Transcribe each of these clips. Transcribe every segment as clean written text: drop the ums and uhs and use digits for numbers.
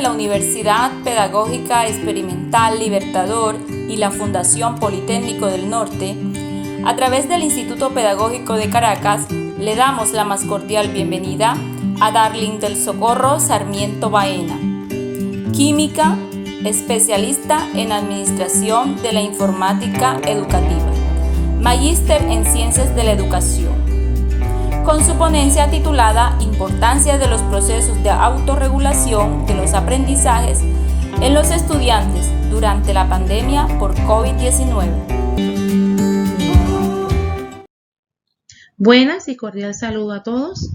la Universidad Pedagógica Experimental Libertador y la Fundación Politécnico del Norte, a través del Instituto Pedagógico de Caracas, le damos la más cordial bienvenida a Darling del Socorro Sarmiento Baena, química, especialista en Administración de la Informática Educativa, magíster en Ciencias de la Educación, con su ponencia titulada Importancia de los procesos de autorregulación de los aprendizajes en los estudiantes durante la pandemia por COVID-19. Buenas y cordial saludo a todos.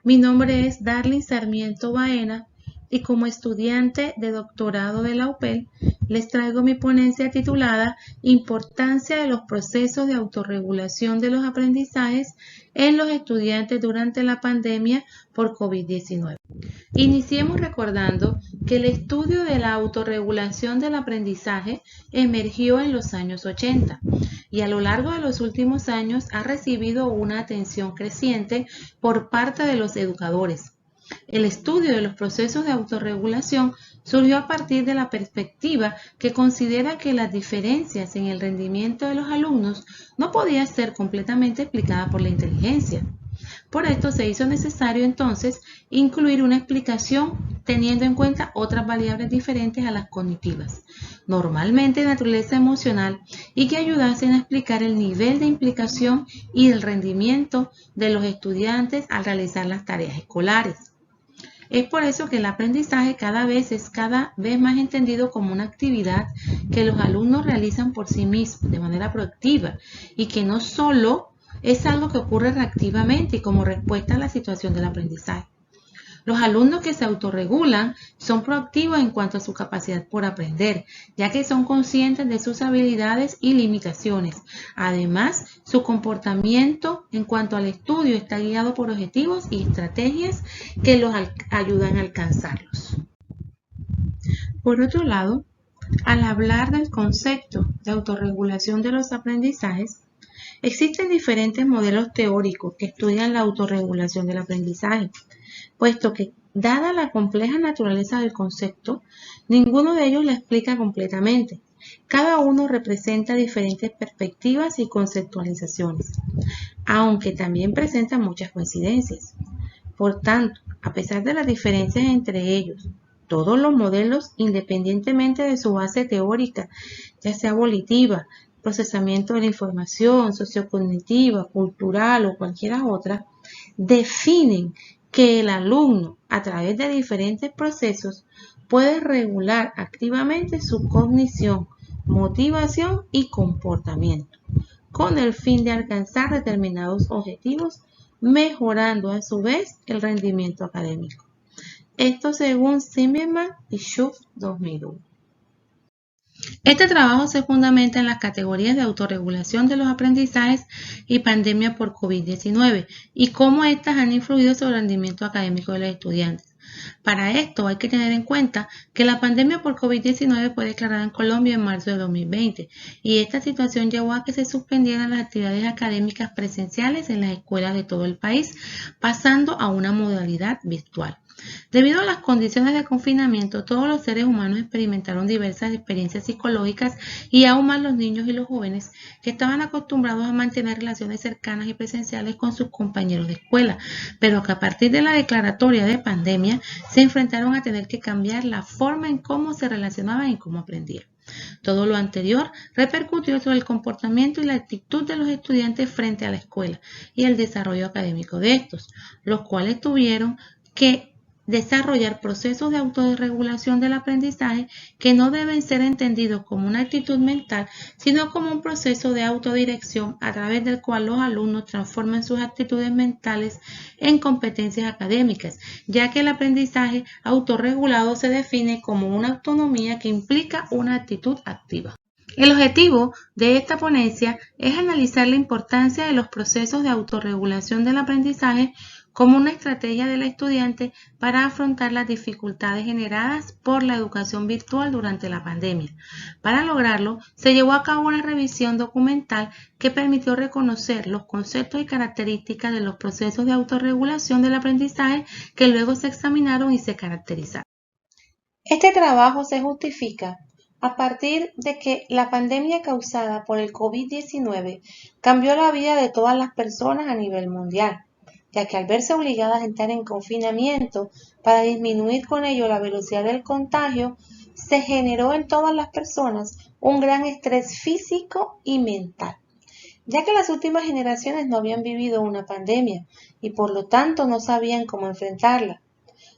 Mi nombre es Darling Sarmiento Baena y como estudiante de doctorado de la UPEL les traigo mi ponencia titulada Importancia de los procesos de autorregulación de los aprendizajes en los estudiantes durante la pandemia por COVID-19. Iniciemos recordando que el estudio de la autorregulación del aprendizaje emergió en los años 80 y a lo largo de los últimos años ha recibido una atención creciente por parte de los educadores. El estudio de los procesos de autorregulación surgió a partir de la perspectiva que considera que las diferencias en el rendimiento de los alumnos no podían ser completamente explicadas por la inteligencia. Por esto se hizo necesario entonces incluir una explicación teniendo en cuenta otras variables diferentes a las cognitivas, normalmente de naturaleza emocional, y que ayudasen a explicar el nivel de implicación y el rendimiento de los estudiantes al realizar las tareas escolares. Es por eso que el aprendizaje cada vez más entendido como una actividad que los alumnos realizan por sí mismos de manera proactiva y que no solo es algo que ocurre reactivamente y como respuesta a la situación del aprendizaje. Los alumnos que se autorregulan son proactivos en cuanto a su capacidad por aprender, ya que son conscientes de sus habilidades y limitaciones. Además, su comportamiento en cuanto al estudio está guiado por objetivos y estrategias que los ayudan a alcanzarlos. Por otro lado, al hablar del concepto de autorregulación de los aprendizajes, existen diferentes modelos teóricos que estudian la autorregulación del aprendizaje, puesto que, dada la compleja naturaleza del concepto, ninguno de ellos la explica completamente. Cada uno representa diferentes perspectivas y conceptualizaciones, aunque también presenta muchas coincidencias. Por tanto, a pesar de las diferencias entre ellos, todos los modelos, independientemente de su base teórica, ya sea volitiva, procesamiento de la información, sociocognitiva, cultural o cualquiera otra, definen que el alumno, a través de diferentes procesos, puede regular activamente su cognición, motivación y comportamiento, con el fin de alcanzar determinados objetivos, mejorando a su vez el rendimiento académico. Esto según Zimmerman y Schuff 2001. Este trabajo se fundamenta en las categorías de autorregulación de los aprendizajes y pandemia por COVID-19 y cómo éstas han influido sobre el rendimiento académico de los estudiantes. Para esto hay que tener en cuenta que la pandemia por COVID-19 fue declarada en Colombia en marzo de 2020 y esta situación llevó a que se suspendieran las actividades académicas presenciales en las escuelas de todo el país, pasando a una modalidad virtual. Debido a las condiciones de confinamiento, todos los seres humanos experimentaron diversas experiencias psicológicas y aún más los niños y los jóvenes que estaban acostumbrados a mantener relaciones cercanas y presenciales con sus compañeros de escuela, pero que a partir de la declaratoria de pandemia se enfrentaron a tener que cambiar la forma en cómo se relacionaban y cómo aprendían. Todo lo anterior repercutió sobre el comportamiento y la actitud de los estudiantes frente a la escuela y el desarrollo académico de estos, los cuales tuvieron que desarrollar procesos de autorregulación del aprendizaje que no deben ser entendidos como una actitud mental, sino como un proceso de autodirección a través del cual los alumnos transforman sus actitudes mentales en competencias académicas, ya que el aprendizaje autorregulado se define como una autonomía que implica una actitud activa. El objetivo de esta ponencia es analizar la importancia de los procesos de autorregulación del aprendizaje como una estrategia del estudiante para afrontar las dificultades generadas por la educación virtual durante la pandemia. Para lograrlo, se llevó a cabo una revisión documental que permitió reconocer los conceptos y características de los procesos de autorregulación del aprendizaje que luego se examinaron y se caracterizaron. Este trabajo se justifica a partir de que la pandemia causada por el COVID-19 cambió la vida de todas las personas a nivel mundial, ya que al verse obligadas a entrar en confinamiento para disminuir con ello la velocidad del contagio, se generó en todas las personas un gran estrés físico y mental, ya que las últimas generaciones no habían vivido una pandemia y por lo tanto no sabían cómo enfrentarla.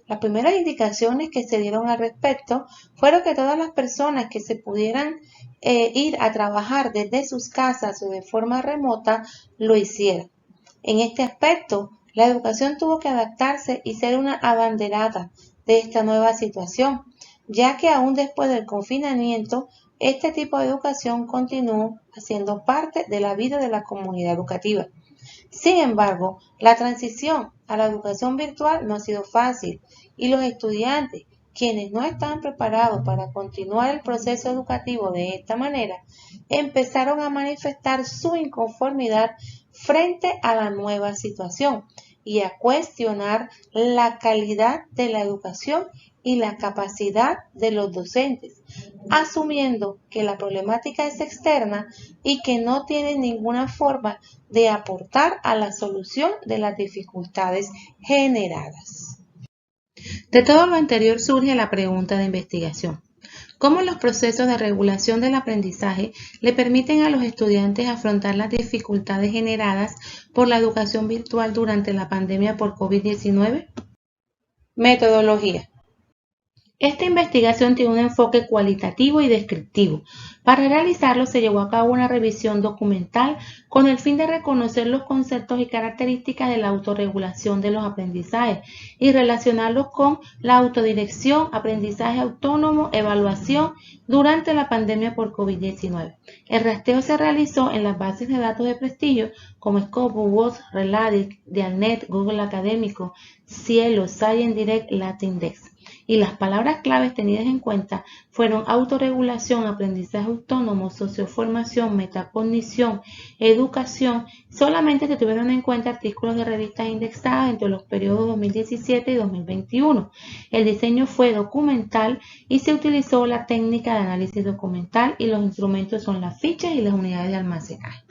Las primeras indicaciones que se dieron al respecto fueron que todas las personas que se pudieran ir a trabajar desde sus casas o de forma remota lo hicieran. En este aspecto, la educación tuvo que adaptarse y ser una abanderada de esta nueva situación, ya que aún después del confinamiento, este tipo de educación continuó siendo parte de la vida de la comunidad educativa. Sin embargo, la transición a la educación virtual no ha sido fácil y los estudiantes, quienes no estaban preparados para continuar el proceso educativo de esta manera, empezaron a manifestar su inconformidad frente a la nueva situación y a cuestionar la calidad de la educación y la capacidad de los docentes, asumiendo que la problemática es externa y que no tienen ninguna forma de aportar a la solución de las dificultades generadas. De todo lo anterior surge la pregunta de investigación. ¿Cómo los procesos de regulación del aprendizaje le permiten a los estudiantes afrontar las dificultades generadas por la educación virtual durante la pandemia por COVID-19? Metodología. Esta investigación tiene un enfoque cualitativo y descriptivo. Para realizarlo se llevó a cabo una revisión documental con el fin de reconocer los conceptos y características de la autorregulación de los aprendizajes y relacionarlos con la autodirección, aprendizaje autónomo, evaluación durante la pandemia por COVID-19. El rastreo se realizó en las bases de datos de prestigio como Scopus, WOS, Reladic, Dialnet, Google Académico, Cielo, ScienceDirect, LatinDex. Y las palabras claves tenidas en cuenta fueron autorregulación, aprendizaje autónomo, socioformación, metacognición, educación. Solamente se tuvieron en cuenta artículos de revistas indexadas entre los periodos 2017 y 2021. El diseño fue documental y se utilizó la técnica de análisis documental y los instrumentos son las fichas y las unidades de almacenaje.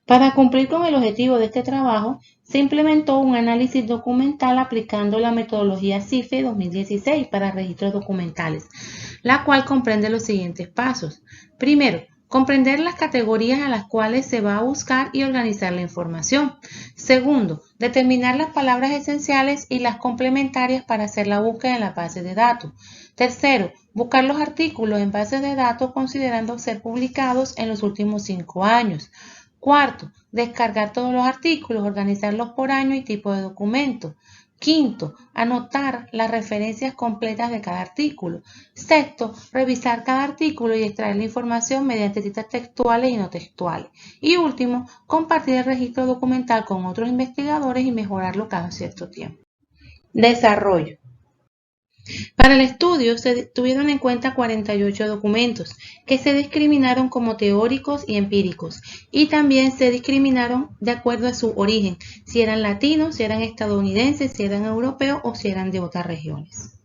Para cumplir con el objetivo de este trabajo, se implementó un análisis documental aplicando la metodología CIFE 2016 para registros documentales, la cual comprende los siguientes pasos. Primero, comprender las categorías a las cuales se va a buscar y organizar la información. Segundo, determinar las palabras esenciales y las complementarias para hacer la búsqueda en la base de datos. Tercero, buscar los artículos en bases de datos considerando ser publicados en los últimos 5 años. Cuarto, descargar todos los artículos, organizarlos por año y tipo de documento. Quinto, anotar las referencias completas de cada artículo. Sexto, revisar cada artículo y extraer la información mediante citas textuales y no textuales. Y último, compartir el registro documental con otros investigadores y mejorarlo cada cierto tiempo. Desarrollo. Para el estudio se tuvieron en cuenta 48 documentos que se discriminaron como teóricos y empíricos y también se discriminaron de acuerdo a su origen, si eran latinos, si eran estadounidenses, si eran europeos o si eran de otras regiones.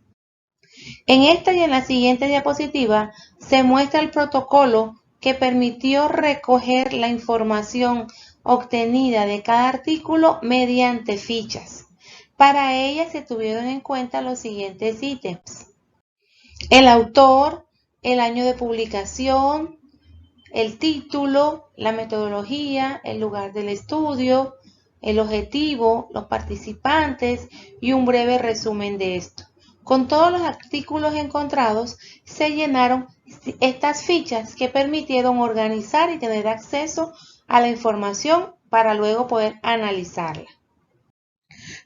En esta y en la siguiente diapositiva se muestra el protocolo que permitió recoger la información obtenida de cada artículo mediante fichas. Para ella se tuvieron en cuenta los siguientes ítems: el autor, el año de publicación, el título, la metodología, el lugar del estudio, el objetivo, los participantes y un breve resumen de esto. Con todos los artículos encontrados se llenaron estas fichas que permitieron organizar y tener acceso a la información para luego poder analizarla.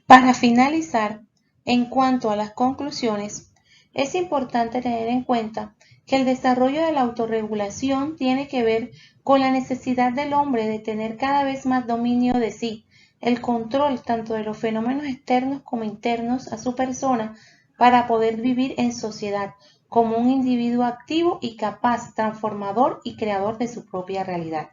Para finalizar, en cuanto a las conclusiones, es importante tener en cuenta que el desarrollo de la autorregulación tiene que ver con la necesidad del hombre de tener cada vez más dominio de sí, el control tanto de los fenómenos externos como internos a su persona para poder vivir en sociedad como un individuo activo y capaz, transformador y creador de su propia realidad.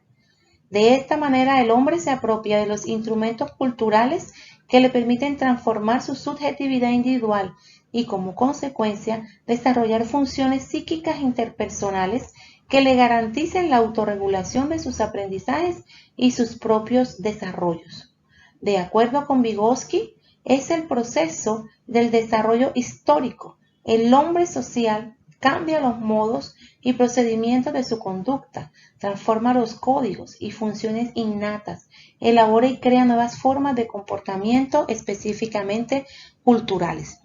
De esta manera, el hombre se apropia de los instrumentos culturales que le permiten transformar su subjetividad individual y, como consecuencia, desarrollar funciones psíquicas interpersonales que le garanticen la autorregulación de sus aprendizajes y sus propios desarrollos. De acuerdo con Vygotsky, es el proceso del desarrollo histórico. El hombre social cambia los modos y procedimientos de su conducta, transforma los códigos y funciones innatas, elabora y crea nuevas formas de comportamiento específicamente culturales.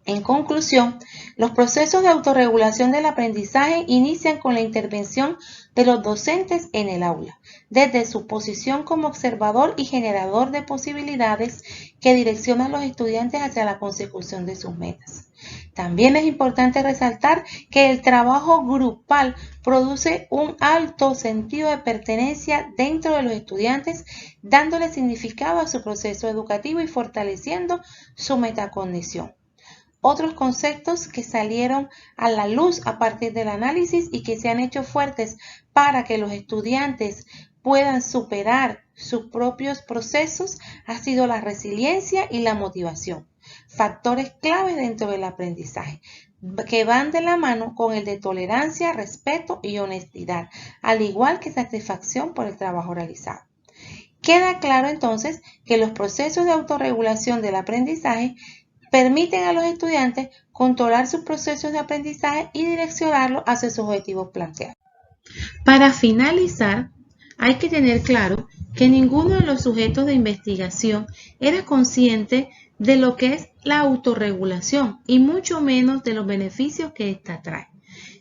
En conclusión, los procesos de autorregulación del aprendizaje inician con la intervención de los docentes en el aula, desde su posición como observador y generador de posibilidades que direccionan a los estudiantes hacia la consecución de sus metas. También es importante resaltar que el trabajo grupal produce un alto sentido de pertenencia dentro de los estudiantes, dándole significado a su proceso educativo y fortaleciendo su metacognición. Otros conceptos que salieron a la luz a partir del análisis y que se han hecho fuertes para que los estudiantes puedan superar sus propios procesos ha sido la resiliencia y la motivación, factores claves dentro del aprendizaje, que van de la mano con el de tolerancia, respeto y honestidad, al igual que satisfacción por el trabajo realizado. Queda claro entonces que los procesos de autorregulación del aprendizaje permiten a los estudiantes controlar sus procesos de aprendizaje y direccionarlos hacia sus objetivos planteados. Para finalizar, hay que tener claro que ninguno de los sujetos de investigación era consciente de lo que es la autorregulación y mucho menos de los beneficios que ésta trae.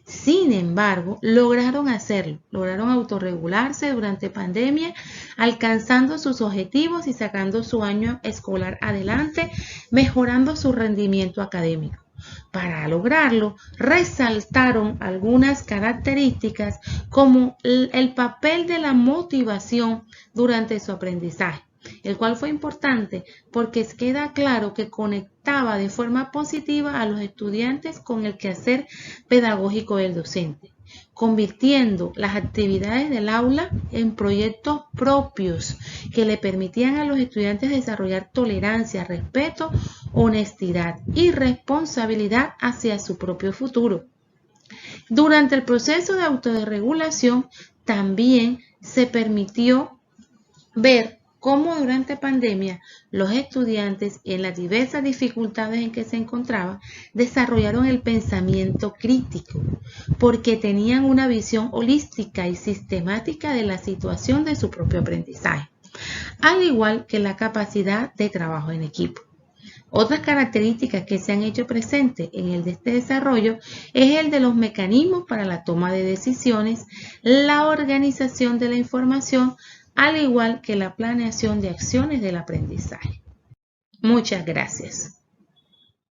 Sin embargo, lograron hacerlo, lograron autorregularse durante pandemia, alcanzando sus objetivos y sacando su año escolar adelante, mejorando su rendimiento académico. Para lograrlo, resaltaron algunas características como el papel de la motivación durante su aprendizaje, el cual fue importante porque queda claro que conectaba de forma positiva a los estudiantes con el quehacer pedagógico del docente, convirtiendo las actividades del aula en proyectos propios que le permitían a los estudiantes desarrollar tolerancia, respeto, honestidad y responsabilidad hacia su propio futuro. Durante el proceso de autorregulación también se permitió ver cómo durante pandemia los estudiantes, en las diversas dificultades en que se encontraban, desarrollaron el pensamiento crítico, porque tenían una visión holística y sistemática de la situación de su propio aprendizaje, al igual que la capacidad de trabajo en equipo. Otras características que se han hecho presentes en este desarrollo es el de los mecanismos para la toma de decisiones, la organización de la información, al igual que la planeación de acciones del aprendizaje. Muchas gracias.